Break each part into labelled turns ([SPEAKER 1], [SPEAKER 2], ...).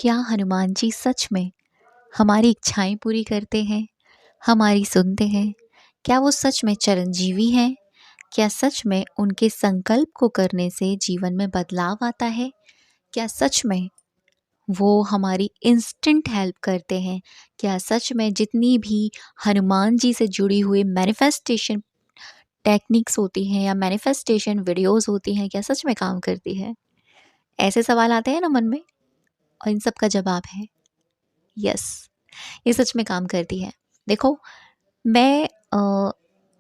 [SPEAKER 1] क्या हनुमान जी सच में हमारी इच्छाएं पूरी करते हैं, हमारी सुनते हैं? क्या वो सच में चिरंजीवी हैं? क्या सच में उनके संकल्प को करने से जीवन में बदलाव आता है? क्या सच में वो हमारी इंस्टेंट हेल्प करते हैं? क्या सच में जितनी भी हनुमान जी से जुड़ी हुई मैनिफेस्टेशन टेक्निक्स होती हैं या मैनिफेस्टेशन वीडियोस होती हैं, क्या सच में काम करती है? ऐसे सवाल आते हैं ना मन में, और इन सब का जवाब है यस, ये सच में काम करती है। देखो, मैं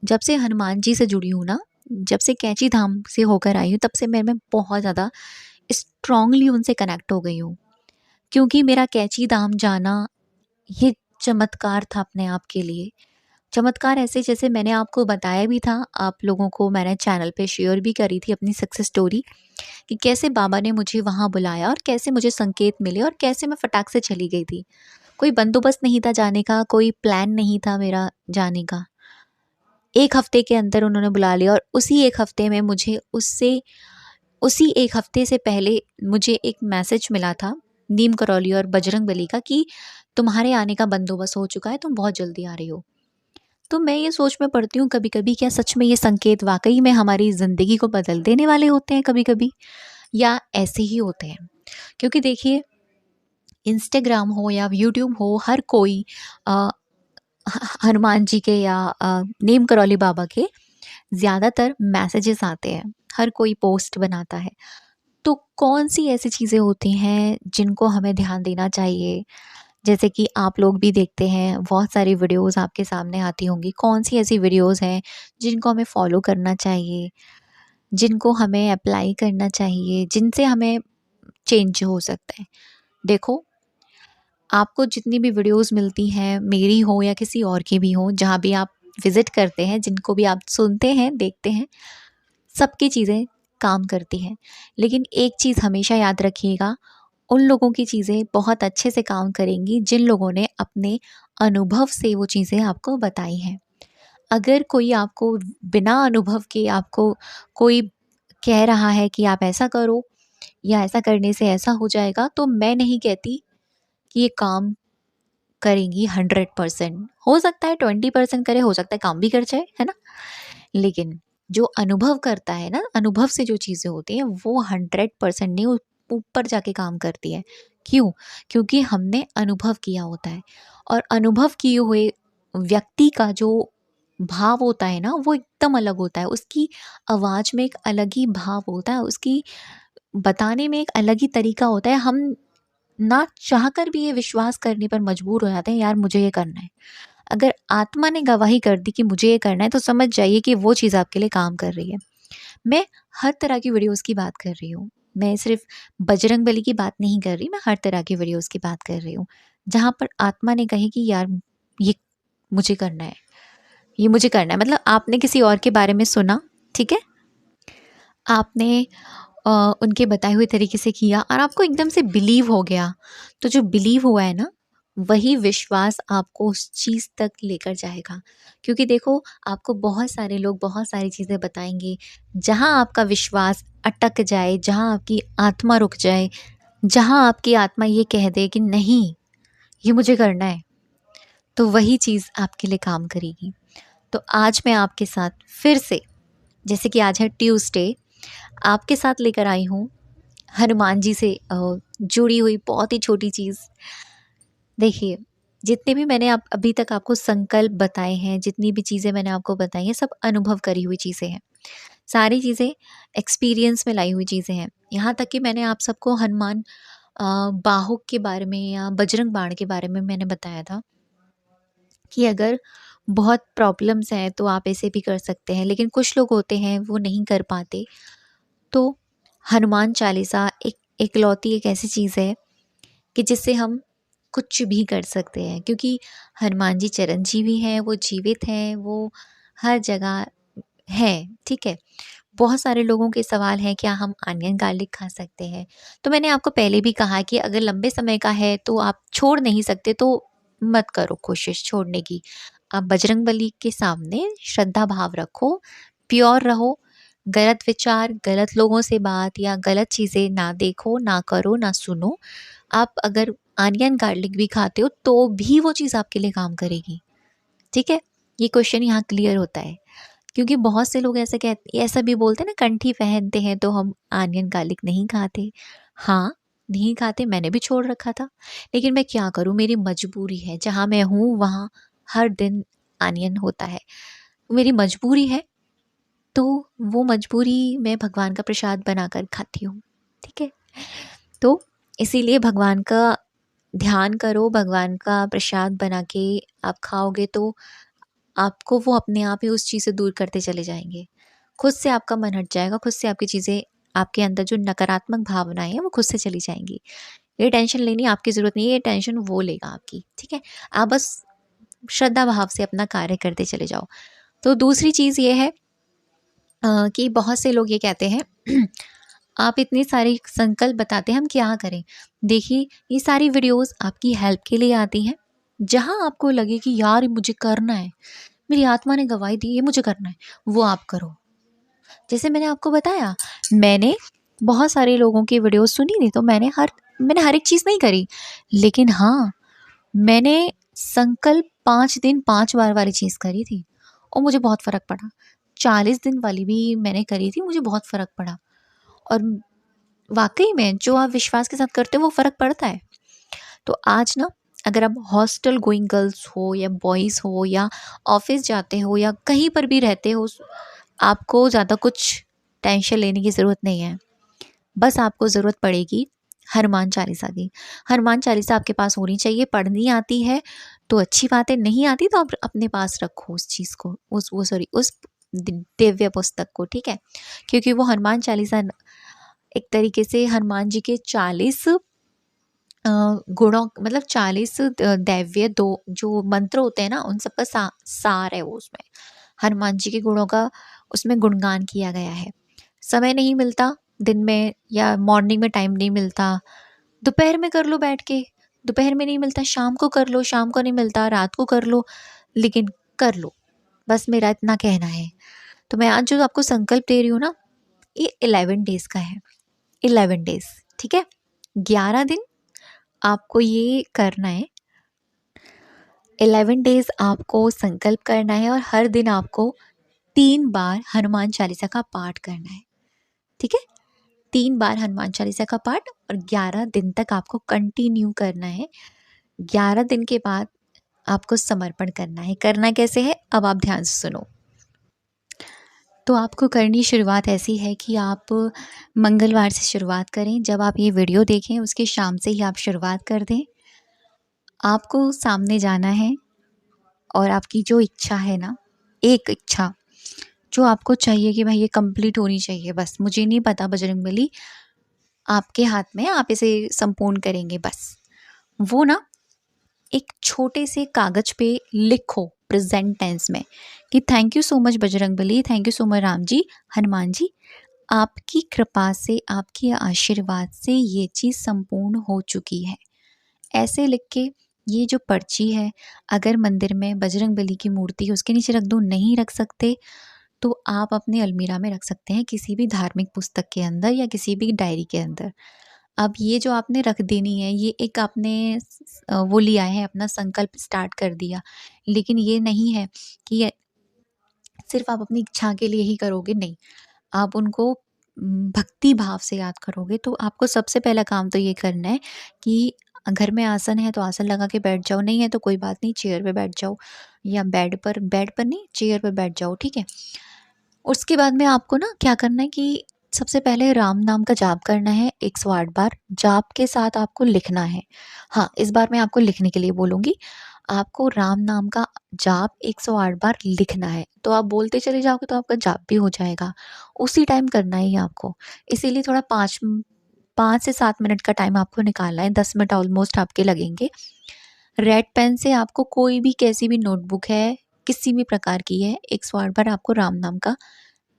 [SPEAKER 1] जब से हनुमान जी से जुड़ी हूँ ना, जब से कैंची धाम से होकर आई हूँ, तब से मैं बहुत ज़्यादा स्ट्रांगली उनसे कनेक्ट हो गई हूँ। क्योंकि मेरा कैंची धाम जाना ये चमत्कार था अपने आप के लिए। चमत्कार ऐसे जैसे मैंने आपको बताया भी था, आप लोगों को मैंने चैनल पे शेयर भी करी थी अपनी सक्सेस स्टोरी, कि कैसे बाबा ने मुझे वहाँ बुलाया और कैसे मुझे संकेत मिले और कैसे मैं फटाक से चली गई थी। कोई बंदोबस्त नहीं था जाने का, कोई प्लान नहीं था मेरा जाने का। 1 हफ्ते के अंदर उन्होंने बुला लिया, और उसी 1 हफ्ते में मुझे उसी 1 हफ्ते से पहले मुझे एक मैसेज मिला था नीम करौली और बजरंगबली का, कि तुम्हारे आने का बंदोबस्त हो चुका है, तुम बहुत जल्दी आ रही हो। तो मैं ये सोच में पड़ती हूँ कभी-कभी, क्या सच में ये संकेत वाक़ई में हमारी ज़िंदगी को बदल देने वाले होते हैं कभी-कभी, या ऐसे ही होते हैं? क्योंकि देखिए, इंस्टाग्राम हो या यूट्यूब हो, हर कोई अ, हनुमान जी के या नीम करौली बाबा के ज़्यादातर मैसेजेस आते हैं, हर कोई पोस्ट बनाता है। तो कौन सी ऐसी चीज़ें होती हैं जिनको हमें ध्यान देना चाहिए? जैसे कि आप लोग भी देखते हैं, बहुत सारी वीडियोज़ आपके सामने आती होंगी। कौन सी ऐसी वीडियोज़ हैं जिनको हमें फॉलो करना चाहिए, जिनको हमें अप्लाई करना चाहिए, जिनसे हमें चेंज हो सकता है? देखो, आपको जितनी भी वीडियोज़ मिलती हैं, मेरी हो या किसी और की भी हो, जहाँ भी आप विज़िट करते हैं, जिनको भी आप सुनते हैं, देखते हैं, सबकी चीज़ें काम करती हैं। लेकिन एक चीज़ हमेशा याद रखिएगा, उन लोगों की चीज़ें बहुत अच्छे से काम करेंगी जिन लोगों ने अपने अनुभव से वो चीज़ें आपको बताई हैं। अगर कोई आपको बिना अनुभव के आपको कोई कह रहा है कि आप ऐसा करो या ऐसा करने से ऐसा हो जाएगा, तो मैं नहीं कहती कि ये काम करेंगी 100%। हो सकता है 20% करे, हो सकता है काम भी कर जाए, है ना? लेकिन जो अनुभव करता है ना, अनुभव से जो चीज़ें होती हैं वो 100% नहीं, ऊपर जाके काम करती है। क्यों? क्योंकि हमने अनुभव किया होता है, और अनुभव किए हुए व्यक्ति का जो भाव होता है ना, वो एकदम अलग होता है। उसकी आवाज़ में एक अलग ही भाव होता है, उसकी बताने में एक अलग ही तरीका होता है। हम ना चाहकर भी ये विश्वास करने पर मजबूर हो जाते हैं, यार मुझे ये करना है। अगर आत्मा ने गवाही कर दी कि मुझे ये करना है, तो समझ जाइए कि वो चीज़ आपके लिए काम कर रही है। मैं हर तरह की वीडियोज़ की बात कर रही हूँ। मैं सिर्फ़ बजरंगबली की बात नहीं कर रही, मैं हर तरह की वीडियोज़ की बात कर रही हूँ। जहाँ पर आत्मा ने कही कि यार ये मुझे करना है, ये मुझे करना है। मतलब आपने किसी और के बारे में सुना, ठीक है? आपने उनके बताए हुए तरीके से किया और आपको एकदम से बिलीव हो गया। तो जो बिलीव हुआ है ना, वही विश्वास आपको उस चीज़ तक लेकर जाएगा। क्योंकि देखो, आपको बहुत सारे लोग बहुत सारी चीज़ें बताएँगे, जहाँ आपका विश्वास अटक जाए, जहाँ आपकी आत्मा रुक जाए, जहाँ आपकी आत्मा ये कह दे कि नहीं, ये मुझे करना है, तो वही चीज़ आपके लिए काम करेगी। तो आज मैं आपके साथ फिर से, जैसे कि आज है ट्यूसडे, आपके साथ लेकर आई हूँ हनुमान जी से जुड़ी हुई बहुत ही छोटी चीज़। देखिए, जितने भी मैंने आप अभी तक आपको संकल्प बताए हैं, जितनी भी चीज़ें मैंने आपको बताई हैं, सब अनुभव करी हुई चीज़ें हैं। सारी चीज़ें एक्सपीरियंस में लाई हुई चीज़ें हैं। यहाँ तक कि मैंने आप सबको हनुमान बाहुक के बारे में या बजरंग बाण के बारे में मैंने बताया था कि अगर बहुत प्रॉब्लम्स हैं तो आप ऐसे भी कर सकते हैं। लेकिन कुछ लोग होते हैं वो नहीं कर पाते। तो हनुमान चालीसा एक इकलौती एक ऐसी चीज़ है कि जिससे हम कुछ भी कर सकते हैं, क्योंकि हनुमान जी चिरंजीवी हैं, वो जीवित हैं, वो हर जगह हैं, ठीक है? बहुत सारे लोगों के सवाल हैं, क्या हम अनियन गार्लिक खा सकते हैं? तो मैंने आपको पहले भी कहा कि अगर लंबे समय का है तो आप छोड़ नहीं सकते, तो मत करो कोशिश छोड़ने की। आप बजरंगबली के सामने श्रद्धा भाव रखो, प्योर रहो, गलत विचार, गलत लोगों से बात या गलत चीज़ें ना देखो, ना करो, ना सुनो। आप अगर आनियन गार्लिक भी खाते हो तो भी वो चीज़ आपके लिए काम करेगी। ठीक है, ये क्वेश्चन यहाँ क्लियर होता है। क्योंकि बहुत से लोग ऐसा भी बोलते हैं ना, कंठी पहनते हैं तो हम आनियन गार्लिक नहीं खाते। हाँ, नहीं खाते, मैंने भी छोड़ रखा था, लेकिन मैं क्या करूँ, मेरी मजबूरी है। जहाँ मैं हूँ वहाँ हर दिन आनियन होता है, मेरी मजबूरी है, तो वो मजबूरी मैं भगवान का प्रसाद बनाकर खाती हूँ। ठीक है, तो इसीलिए भगवान का ध्यान करो, भगवान का प्रसाद बना के आप खाओगे तो आपको वो अपने आप ही उस चीज़ से दूर करते चले जाएँगे। खुद से आपका मन हट जाएगा, खुद से आपकी चीज़ें, आपके अंदर जो नकारात्मक भावनाएँ हैं वो खुद से चली जाएँगी। ये टेंशन लेनी आपकी ज़रूरत नहीं है, ये टेंशन वो लेगा आपकी, ठीक है? आप बस श्रद्धा भाव से अपना कार्य करते चले जाओ। तो दूसरी चीज़ ये है कि बहुत से लोग ये कहते हैं आप इतनी सारी संकल्प बताते हैं, हम क्या करें? देखिए, ये सारी वीडियोज़ आपकी हेल्प के लिए आती हैं। जहाँ आपको लगे कि यार ये मुझे करना है, मेरी आत्मा ने गवाही दी, ये मुझे करना है, वो आप करो। जैसे मैंने आपको बताया, मैंने बहुत सारे लोगों की वीडियो सुनी थी, तो मैंने हर एक चीज़ नहीं करी। लेकिन हाँ, मैंने संकल्प 5 दिन 5 बार वाली चीज़ करी थी और मुझे बहुत फ़र्क पड़ा। 40 दिन वाली भी मैंने करी थी, मुझे बहुत फ़र्क पड़ा। और वाक़ई में जो आप विश्वास के साथ करते हो वो फ़र्क पड़ता है। तो आज ना, अगर आप हॉस्टल गोइंग गर्ल्स हो या बॉयज़ हो या ऑफ़िस जाते हो या कहीं पर भी रहते हो, आपको ज़्यादा कुछ टेंशन लेने की ज़रूरत नहीं है। बस आपको ज़रूरत पड़ेगी हनुमान चालीसा की। हनुमान चालीसा आपके पास होनी चाहिए, पढ़नी आती है तो अच्छी बात है, नहीं आती तो आप अपने पास रखो उस चीज़ को, उस दिव्य पुस्तक को, ठीक है? क्योंकि वो हनुमान चालीसा एक तरीके से हनुमान जी के 40 गुणों, मतलब 40 दैव्य दो जो मंत्र होते हैं ना, उन सब का सार है वो उसमें। हनुमान जी के गुणों का उसमें गुणगान किया गया है। समय नहीं मिलता दिन में या मॉर्निंग में टाइम नहीं मिलता, दोपहर में कर लो बैठ के, दोपहर में नहीं मिलता शाम को कर लो, शाम को नहीं मिलता रात को कर लो, लेकिन कर लो। बस मेरा इतना कहना है। तो मैं आज जो आपको संकल्प दे रही हूँ ना, ये 11 डेज़ का है। 11 डेज़, ठीक है? 11 दिन आपको ये करना है। 11 डेज़ आपको संकल्प करना है और हर दिन आपको 3 बार हनुमान चालीसा का पाठ करना है, ठीक है? 3 बार हनुमान चालीसा का पाठ और 11 दिन तक आपको कंटिन्यू करना है। 11 दिन के बाद आपको समर्पण करना है। करना कैसे है? अब आप ध्यान से सुनो। तो आपको करनी शुरुआत ऐसी है कि आप मंगलवार से शुरुआत करें। जब आप ये वीडियो देखें उसके शाम से ही आप शुरुआत कर दें। आपको सामने जाना है और आपकी जो इच्छा है ना, एक इच्छा जो आपको चाहिए कि भाई ये कंप्लीट होनी चाहिए, बस मुझे नहीं पता बजरंगबली, आपके हाथ में है, आप इसे संपूर्ण करेंगे बस। वो ना एक छोटे से कागज़ पे लिखो प्रेज़ेंट टेंस में कि thank you so much Bajrangbali, thank you so much Ram ji, Hanuman ji, आपकी कृपा से, आपके आशीर्वाद से ये चीज़ संपूर्ण हो चुकी है। ऐसे लिख के ये जो पर्ची है, अगर मंदिर में बजरंगबली की मूर्ति है उसके नीचे रख दो, नहीं रख सकते तो आप अपने अलमीरा में रख सकते हैं, किसी भी धार्मिक पुस्तक के अंदर या किसी भी डायरी के अंदर। अब ये जो आपने रख देनी है, ये एक आपने वो लिया है, अपना संकल्प स्टार्ट कर दिया। लेकिन ये नहीं है कि ये सिर्फ़ आप अपनी इच्छा के लिए ही करोगे, नहीं। आप उनको भक्ति भाव से याद करोगे। तो आपको सबसे पहला काम तो ये करना है कि घर में आसन है तो आसन लगा के बैठ जाओ, नहीं है तो कोई बात नहीं, चेयर पे बैठ जाओ या बेड पर नहीं, चेयर पे बैठ जाओ, ठीक है? उसके बाद में आपको ना क्या करना है कि सबसे पहले राम नाम का जाप करना है 108 बार। जाप के साथ आपको लिखना है। हाँ, इस बार मैं आपको लिखने के लिए बोलूँगी। आपको राम नाम का जाप 108 बार लिखना है। तो आप बोलते चले जाओगे तो आपका जाप भी हो जाएगा। उसी टाइम करना है ये आपको। इसीलिए थोड़ा 5 से 7 मिनट का टाइम आपको निकालना है, 10 मिनट ऑलमोस्ट आपके लगेंगे। रेड पेन से आपको कोई भी कैसी भी नोटबुक है, किसी भी प्रकार की है, 108 बार आपको राम नाम का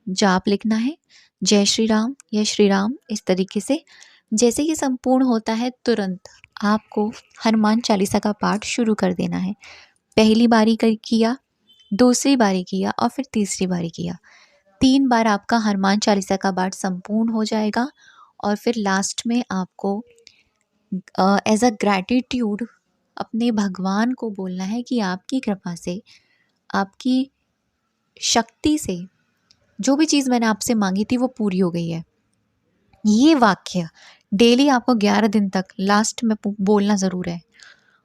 [SPEAKER 1] जाप लिखना है। जय श्री राम, इस तरीके से। जैसे ही संपूर्ण होता है तुरंत आपको हनुमान चालीसा का पाठ शुरू कर देना है। पहली बारी किया, दूसरी बारी किया और फिर तीसरी बारी किया। 3 बार आपका हनुमान चालीसा का पाठ संपूर्ण हो जाएगा और फिर लास्ट में आपको एज अ ग्रैटिट्यूड अपने भगवान को बोलना है कि आपकी कृपा से, आपकी शक्ति से जो भी चीज़ मैंने आपसे मांगी थी वो पूरी हो गई है। ये वाक्य डेली आपको 11 दिन तक लास्ट में बोलना ज़रूर है।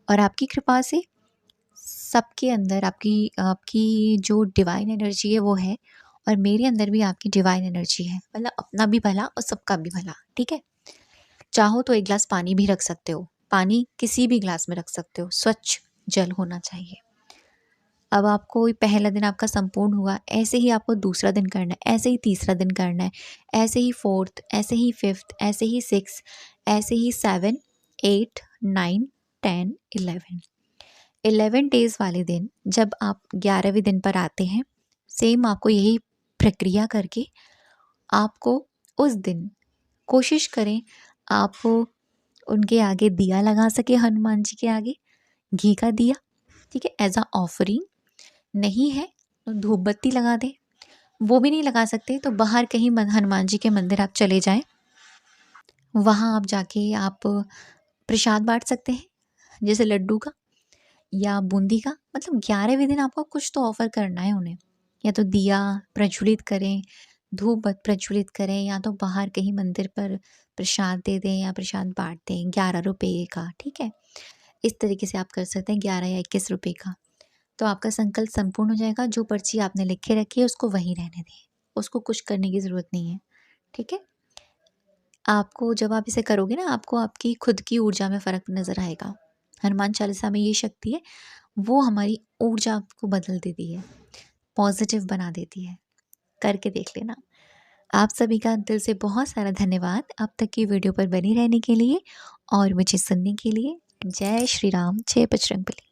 [SPEAKER 1] और आपकी कृपा से सबके अंदर आपकी आपकी जो डिवाइन एनर्जी है वो है, और मेरे अंदर भी आपकी डिवाइन एनर्जी है, मतलब अपना भी भला और सबका भी भला। ठीक है, चाहो तो एक गिलास पानी भी रख सकते हो, पानी किसी भी गिलास में रख सकते हो, स्वच्छ जल होना चाहिए। अब आपको पहला दिन आपका संपूर्ण हुआ, ऐसे ही आपको दूसरा दिन करना है, ऐसे ही तीसरा दिन करना है, ऐसे ही फोर्थ, ऐसे ही फिफ्थ, ऐसे ही सिक्स, ऐसे ही 7, 8, 9, 10, 11। 11 डेज़ वाले दिन जब आप 11वें दिन पर आते हैं, सेम आपको यही प्रक्रिया करके आपको उस दिन कोशिश करें आप उनके आगे दिया लगा सके, हनुमान जी के आगे घी का दिया। ठीक है, एज अ ऑफरिंग। नहीं है तो धूप बत्ती लगा दें, वो भी नहीं लगा सकते तो बाहर कहीं हनुमान जी के मंदिर आप चले जाएं, वहाँ आप जाके आप प्रसाद बांट सकते हैं, जैसे लड्डू का या बूंदी का। मतलब 11वें दिन आपको कुछ तो ऑफ़र करना है उन्हें, या तो दिया प्रज्वलित करें, धूप प्रज्वलित करें, या तो बाहर कहीं मंदिर पर प्रसाद दे दें या प्रसाद बांट दें 11 रुपये का। ठीक है, इस तरीके से आप कर सकते हैं 11 या 21 रुपये का। तो आपका संकल्प संपूर्ण हो जाएगा। जो पर्ची आपने लिख के रखी है उसको वहीं रहने दें, उसको कुछ करने की ज़रूरत नहीं है। ठीक है, आपको जब आप इसे करोगे ना, आपको आपकी खुद की ऊर्जा में फ़र्क नज़र आएगा। हनुमान चालीसा में ये शक्ति है, वो हमारी ऊर्जा को बदल देती है, पॉजिटिव बना देती है। करके देख लेना। आप सभी का दिल से बहुत सारा धन्यवाद अब तक की वीडियो पर बनी रहने के लिए और मुझे सुनने के लिए। जय श्री राम, जय बजरंगबली।